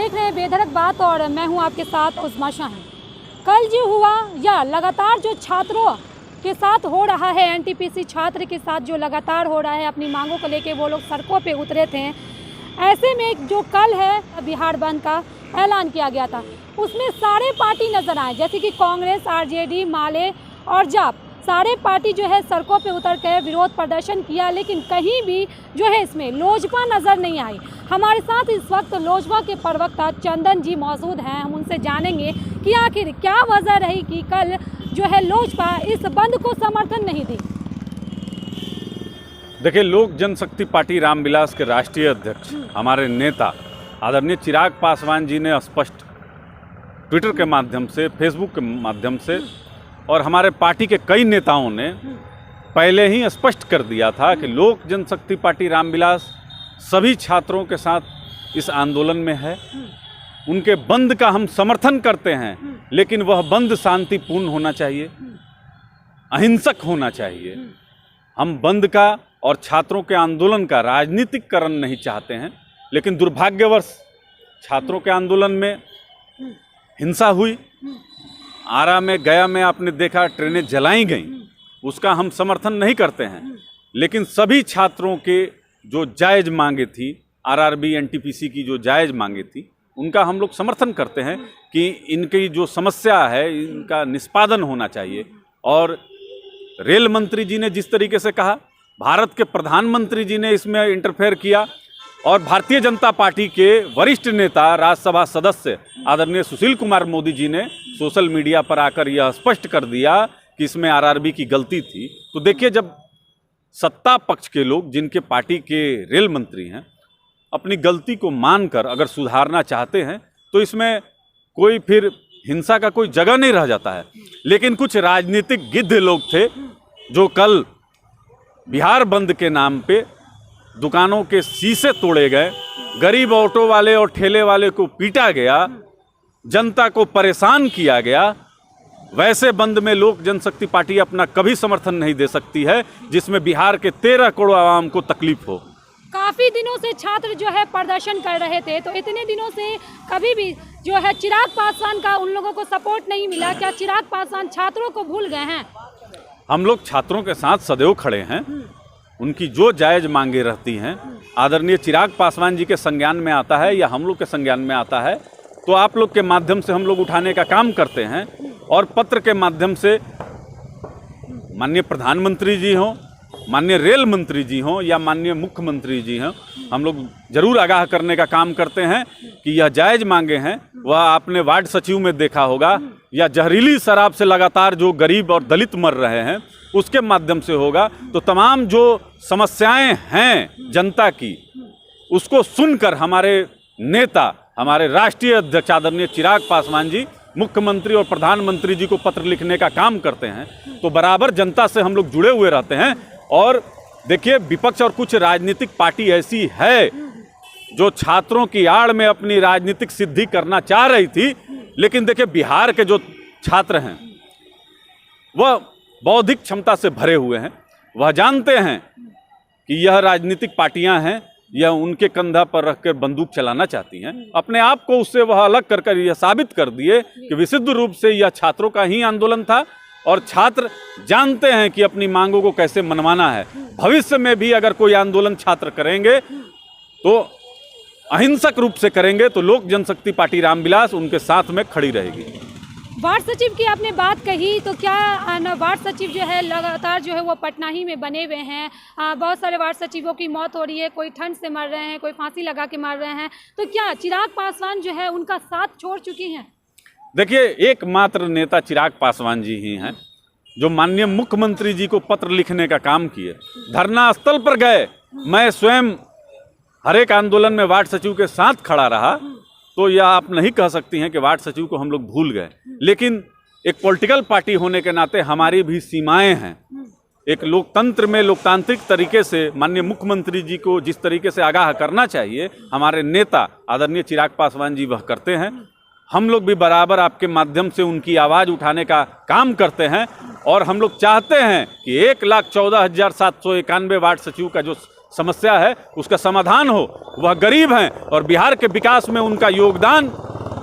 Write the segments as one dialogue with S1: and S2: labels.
S1: देख रहे हैं बेधड़क बात और मैं हूं आपके साथ उस्मा शाहीन। कल जो हुआ या लगातार जो छात्रों के साथ हो रहा है, एनटीपीसी छात्र के साथ जो लगातार हो रहा है, अपनी मांगों को लेके वो लोग सड़कों पे उतरे थे। ऐसे में जो कल है बिहार बंद का ऐलान किया गया था, उसमें सारे पार्टी नज़र आए, जैसे कि कांग्रेस, आरजेडी, माले और जाप, सारे पार्टी जो है सड़कों पे उतर कर विरोध प्रदर्शन किया। लेकिन कहीं भी जो है इसमें लोजपा नज़र नहीं आई। हमारे साथ इस वक्त लोजपा के प्रवक्ता चंदन जी मौजूद हैं। हम उनसे जानेंगे कि आखिर क्या वजह रही कि कल जो है लोजपा इस बंद को समर्थन नहीं दी।
S2: देखिए, लोक जनशक्ति पार्टी रामविलास के राष्ट्रीय अध्यक्ष हमारे नेता आदरणीय चिराग पासवान जी ने स्पष्ट ट्विटर के माध्यम से, फेसबुक के माध्यम से और हमारे पार्टी के कई नेताओं ने पहले ही स्पष्ट कर दिया था कि लोक जनशक्ति पार्टी रामविलास सभी छात्रों के साथ इस आंदोलन में है। उनके बंद का हम समर्थन करते हैं, लेकिन वह बंद शांतिपूर्ण होना चाहिए, अहिंसक होना चाहिए। हम बंद का और छात्रों के आंदोलन का राजनीतिकरण नहीं चाहते हैं, लेकिन दुर्भाग्यवश छात्रों के आंदोलन में हिंसा हुई। आरा में, गया में आपने देखा ट्रेनें जलाई गईं, उसका हम समर्थन नहीं करते हैं। लेकिन सभी छात्रों के जो जायज़ मांगे थी, आरआरबी एनटीपीसी की जो जायज़ मांगे थी, उनका हम लोग समर्थन करते हैं कि इनकी जो समस्या है इनका निष्पादन होना चाहिए। और रेल मंत्री जी ने जिस तरीके से कहा, भारत के प्रधानमंत्री जी ने इसमें इंटरफेयर किया और भारतीय जनता पार्टी के वरिष्ठ नेता, राज्यसभा सदस्य आदरणीय सुशील कुमार मोदी जी ने सोशल मीडिया पर आकर यह स्पष्ट कर दिया कि इसमें आरआरबी की गलती थी। तो देखिए, जब सत्ता पक्ष के लोग, जिनके पार्टी के रेल मंत्री हैं, अपनी गलती को मानकर अगर सुधारना चाहते हैं तो इसमें कोई फिर हिंसा का कोई जगह नहीं रह जाता है। लेकिन कुछ राजनीतिक गिद्ध लोग थे जो कल बिहार बंद के नाम पे दुकानों के शीशे तोड़े गए, गरीब ऑटो वाले और ठेले वाले को पीटा गया, जनता को परेशान किया गया। वैसे बंद में लोक जनशक्ति पार्टी अपना कभी समर्थन नहीं दे सकती है जिसमें बिहार के 13 करोड़ आवाम को तकलीफ हो।
S1: काफ़ी दिनों से छात्र जो है प्रदर्शन कर रहे थे, तो इतने दिनों से कभी भी जो है चिराग पासवान का उन लोगों को सपोर्ट नहीं मिला। क्या चिराग पासवान छात्रों को भूल गए हैं?
S2: हम लोग छात्रों के साथ सदैव खड़े हैं। उनकी जो जायज़ मांगे रहती हैं, आदरणीय चिराग पासवान जी के संज्ञान में आता है या हम लोग के संज्ञान में आता है, तो आप लोग के माध्यम से हम लोग उठाने का काम करते हैं। और पत्र के माध्यम से माननीय प्रधानमंत्री जी हों, माननीय रेल मंत्री जी हों या माननीय मुख्यमंत्री जी हों, हम लोग जरूर आगाह करने का काम करते हैं कि यह जायज़ मांगे हैं। वह आपने वार्ड सचिव में देखा होगा, या जहरीली शराब से लगातार जो गरीब और दलित मर रहे हैं उसके माध्यम से होगा। तो तमाम जो समस्याएं हैं जनता की, उसको सुनकर हमारे नेता, हमारे राष्ट्रीय अध्यक्ष आदरणीय चिराग पासवान जी मुख्यमंत्री और प्रधानमंत्री जी को पत्र लिखने का काम करते हैं। तो बराबर जनता से हम लोग जुड़े हुए रहते हैं। और देखिए, विपक्ष और कुछ राजनीतिक पार्टी ऐसी है जो छात्रों की आड़ में अपनी राजनीतिक सिद्धि करना चाह रही थी। लेकिन देखिए, बिहार के जो छात्र हैं वह बौद्धिक क्षमता से भरे हुए हैं। वह जानते हैं कि यह राजनीतिक पार्टियां हैं, यह उनके कंधा पर रखकर बंदूक चलाना चाहती हैं। अपने आप को उससे वह अलग कर यह साबित कर दिए कि विशुद्ध रूप से यह छात्रों का ही आंदोलन था और छात्र जानते हैं कि अपनी मांगों को कैसे मनवाना है। भविष्य में भी अगर कोई आंदोलन छात्र करेंगे तो अहिंसक रूप से करेंगे, तो लोक जनशक्ति पार्टी रामविलास उनके साथ में खड़ी रहेगी।
S1: वार्ड सचिव की आपने बात कही, तो क्या वार्ड सचिव जो है लगातार जो है वो पटना ही में बने हुए हैं? बहुत सारे वार्ड सचिवों की मौत हो रही है, कोई ठंड से मर रहे हैं, कोई फांसी लगा के मर रहे हैं। तो क्या चिराग पासवान जो है उनका साथ छोड़ चुकी हैं?
S2: देखिए, एकमात्र नेता चिराग पासवान जी ही हैं जो माननीय मुख्यमंत्री जी को पत्र लिखने का काम किए, धरना स्थल पर गए। मैं स्वयं हर एक आंदोलन में वार्ड सचिव के साथ खड़ा रहा। तो यह आप नहीं कह सकती हैं कि वार्ड सचिव को हम लोग भूल गए। लेकिन एक पॉलिटिकल पार्टी होने के नाते हमारी भी सीमाएं हैं। एक लोकतंत्र में लोकतांत्रिक तरीके से माननीय मुख्यमंत्री जी को जिस तरीके से आगाह करना चाहिए, हमारे नेता आदरणीय चिराग पासवान जी वह करते हैं। हम लोग भी बराबर आपके माध्यम से उनकी आवाज़ उठाने का काम करते हैं। और हम लोग चाहते हैं कि 1,14,791 वार्ड सचिव का जो समस्या है उसका समाधान हो। वह गरीब हैं और बिहार के विकास में उनका योगदान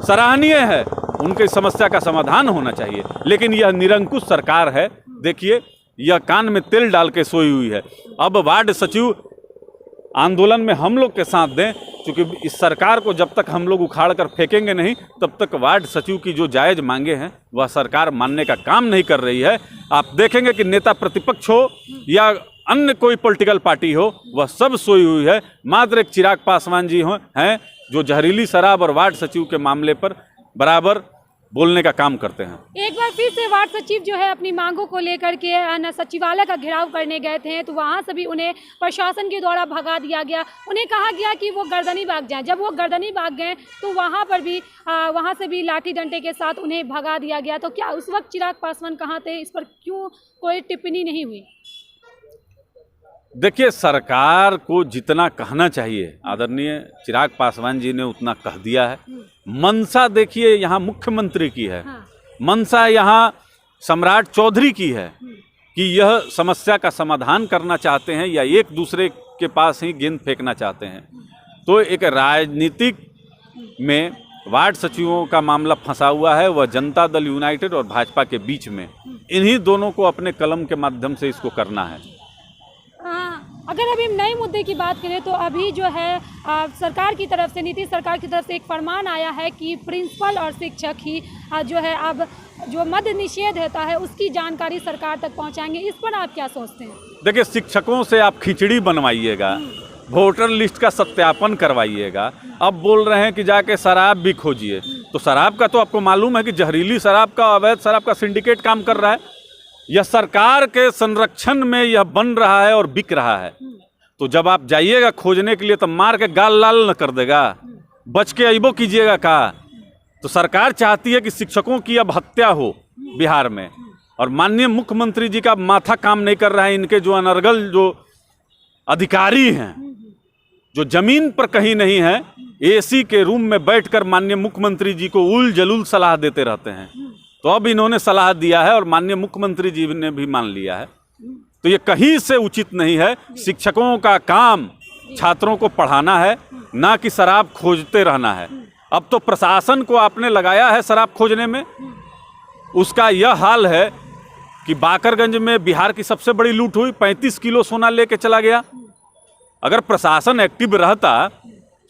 S2: सराहनीय है, उनकी समस्या का समाधान होना चाहिए। लेकिन यह निरंकुश सरकार है, देखिए यह कान में तेल डाल के सोई हुई है। अब वार्ड सचिव आंदोलन में हम लोग के साथ दें, क्योंकि इस सरकार को जब तक हम लोग उखाड़ कर फेंकेंगे नहीं तब तक वार्ड सचिव की जो जायज़ मांगे हैं वह सरकार मानने का काम नहीं कर रही है। आप देखेंगे कि नेता प्रतिपक्ष हो या अन्य कोई पॉलिटिकल पार्टी हो, वह सब सोई हुई है। मात्र एक चिराग पासवान जी हैं जो जहरीली शराब और वार्ड सचिव के मामले पर बराबर बोलने का काम करते हैं।
S1: एक बार फिर से वार्ड सचिव जो है अपनी मांगों को लेकर के सचिवालय का घेराव करने गए थे, तो वहाँ से भी उन्हें प्रशासन के द्वारा भगा दिया गया। उन्हें कहा गया कि वो गर्दनी भाग जाएं। जब वो गर्दनी भाग गए तो वहाँ पर भी वहाँ से भी लाठी डंडे के साथ उन्हें भगा दिया गया। तो क्या उस वक्त चिराग पासवान कहाँ थे, इस पर क्यों कोई टिप्पणी नहीं हुई?
S2: देखिए, सरकार को जितना कहना चाहिए आदरणीय चिराग पासवान जी ने उतना कह दिया है। मंशा देखिए यहाँ मुख्यमंत्री की है, मंशा यहाँ सम्राट चौधरी की है कि यह समस्या का समाधान करना चाहते हैं या एक दूसरे के पास ही गेंद फेंकना चाहते हैं। तो एक राजनीतिक में वार्ड सचिवों का मामला फंसा हुआ है, वह जनता दल यूनाइटेड और भाजपा के बीच में। इन्हीं दोनों को अपने कलम के माध्यम से इसको करना है।
S1: अगर अभी हम नए मुद्दे की बात करें तो अभी जो है सरकार की तरफ से, नीतीश सरकार की तरफ से एक फरमान आया है कि प्रिंसिपल और शिक्षक ही जो है अब जो मद्य निषेध होता है उसकी जानकारी सरकार तक पहुंचाएंगे। इस पर आप क्या सोचते हैं?
S2: देखिए, शिक्षकों से आप खिचड़ी बनवाइएगा, वोटर लिस्ट का सत्यापन करवाइएगा, अब बोल रहे हैं कि जाके शराब भी खोजिए। तो शराब का तो आपको मालूम है कि जहरीली शराब का, अवैध शराब का सिंडिकेट काम कर रहा है। यह सरकार के संरक्षण में यह बन रहा है और बिक रहा है। तो जब आप जाइएगा खोजने के लिए तो मार के गाल लाल न कर देगा, बच के अइबो कीजिएगा का। तो सरकार चाहती है कि शिक्षकों की अब हत्या हो बिहार में, और माननीय मुख्यमंत्री जी का माथा काम नहीं कर रहा है। इनके जो अनर्गल जो अधिकारी हैं, जो जमीन पर कहीं नहीं है, एसी के रूम में बैठकर माननीय मुख्यमंत्री जी को उल जलूल सलाह देते रहते हैं। तो अब इन्होंने सलाह दिया है और माननीय मुख्यमंत्री जी ने भी मान लिया है। तो ये कहीं से उचित नहीं है। शिक्षकों का काम छात्रों को पढ़ाना है, ना कि शराब खोजते रहना है। अब तो प्रशासन को आपने लगाया है शराब खोजने में। उसका यह हाल है कि बाकरगंज में बिहार की सबसे बड़ी लूट हुई, 35 किलो सोना लेके चला गया। अगर प्रशासन एक्टिव रहता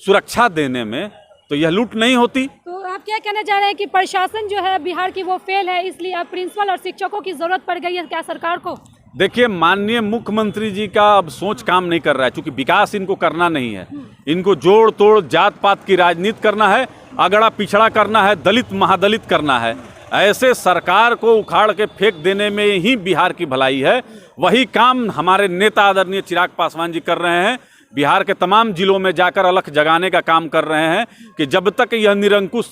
S2: सुरक्षा देने में तो यह लूट नहीं होती।
S1: तो आप क्या कहना चाह रहे हैं कि प्रशासन जो है बिहार की वो फेल है, इसलिए अब प्रिंसिपल और शिक्षकों की जरूरत पड़ गई है क्या सरकार को?
S2: देखिए, माननीय मुख्यमंत्री जी का अब सोच काम नहीं कर रहा है, क्योंकि विकास इनको करना नहीं है। इनको जोड़ तोड़ जात पात की राजनीति करना है, अगड़ा पिछड़ा करना है, दलित महादलित करना है। ऐसे सरकार को उखाड़ के फेंक देने में ही बिहार की भलाई है। वही काम हमारे नेता आदरणीय चिराग पासवान जी कर रहे हैं। बिहार के तमाम जिलों में जाकर अलख जगाने का काम कर रहे हैं कि जब तक यह निरंकुश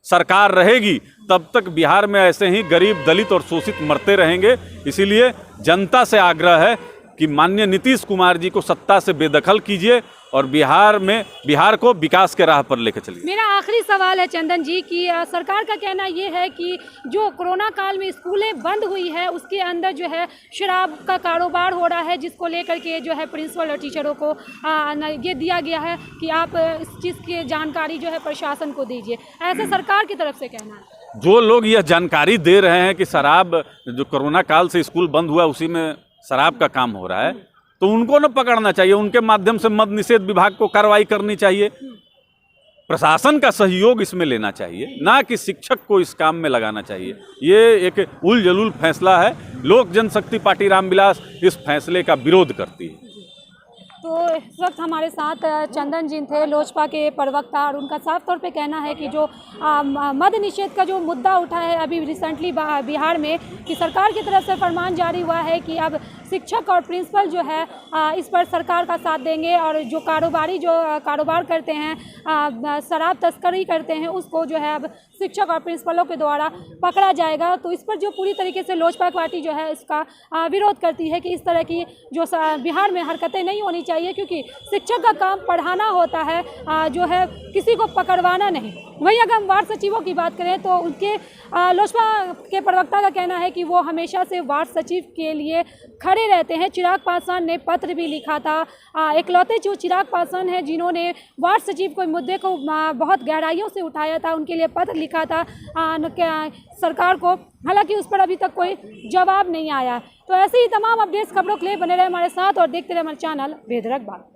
S2: सरकार रहेगी तब तक बिहार में ऐसे ही गरीब, दलित और शोषित मरते रहेंगे। इसीलिए जनता से आग्रह है कि माननीय नीतीश कुमार जी को सत्ता से बेदखल कीजिए और बिहार को विकास के राह पर लेकर चलिए।
S1: मेरा आखिरी सवाल है चंदन जी कि सरकार का कहना ये है कि जो कोरोना काल में स्कूलें बंद हुई है उसके अंदर जो है शराब का कारोबार हो रहा है, जिसको लेकर के जो है प्रिंसिपल और टीचरों को ये दिया गया है कि आप इस चीज़ की जानकारी जो है प्रशासन को दीजिए। ऐसे सरकार की तरफ से कहना है।
S2: जो लोग यह जानकारी दे रहे हैं कि शराब, जो कोरोना काल से स्कूल बंद हुआ उसी में शराब का काम हो रहा है, तो उनको न पकड़ना चाहिए। उनके माध्यम से मद्य निषेध विभाग को कार्रवाई करनी चाहिए। प्रशासन का सहयोग इसमें लेना चाहिए, ना कि शिक्षक को इस काम में लगाना चाहिए। ये एक उल जलूल फैसला है। लोक जनशक्ति पार्टी रामविलास इस फैसले का विरोध करती है।
S1: तो इस वक्त हमारे साथ चंदन जी थे, लोजपा के प्रवक्ता, और उनका साफ तौर पे कहना है कि जो मद्य निषेध का जो मुद्दा उठा है अभी रिसेंटली बिहार में, कि सरकार की तरफ से फरमान जारी हुआ है कि अब शिक्षक और प्रिंसिपल जो है इस पर सरकार का साथ देंगे, और जो कारोबारी जो कारोबार करते हैं, शराब तस्करी करते हैं, उसको जो है अब शिक्षक और प्रिंसिपलों के द्वारा पकड़ा जाएगा। तो इस पर जो पूरी तरीके से लोजपा पार्टी जो है इसका विरोध करती है कि इस तरह की जो बिहार में हरकतें नहीं होनी चाहिए, क्योंकि शिक्षक का काम पढ़ाना होता है, जो है किसी को पकड़वाना नहीं। वहीं अगर हम वार्ड सचिवों की बात करें तो उनके लोजपा के प्रवक्ता का कहना है कि वो हमेशा से वार्ड सचिव के लिए खड़े पड़े रहते हैं। चिराग पासवान ने पत्र भी लिखा था। इकलौते जो चिराग पासवान हैं जिन्होंने वार्ड सचिव को मुद्दे को बहुत गहराइयों से उठाया था, उनके लिए पत्र लिखा था सरकार को, हालांकि उस पर अभी तक कोई जवाब नहीं आया। तो ऐसे ही तमाम अपडेट्स खबरों के लिए बने रहे हमारे साथ और देखते रहे हमारे चैनल बेधड़क बात।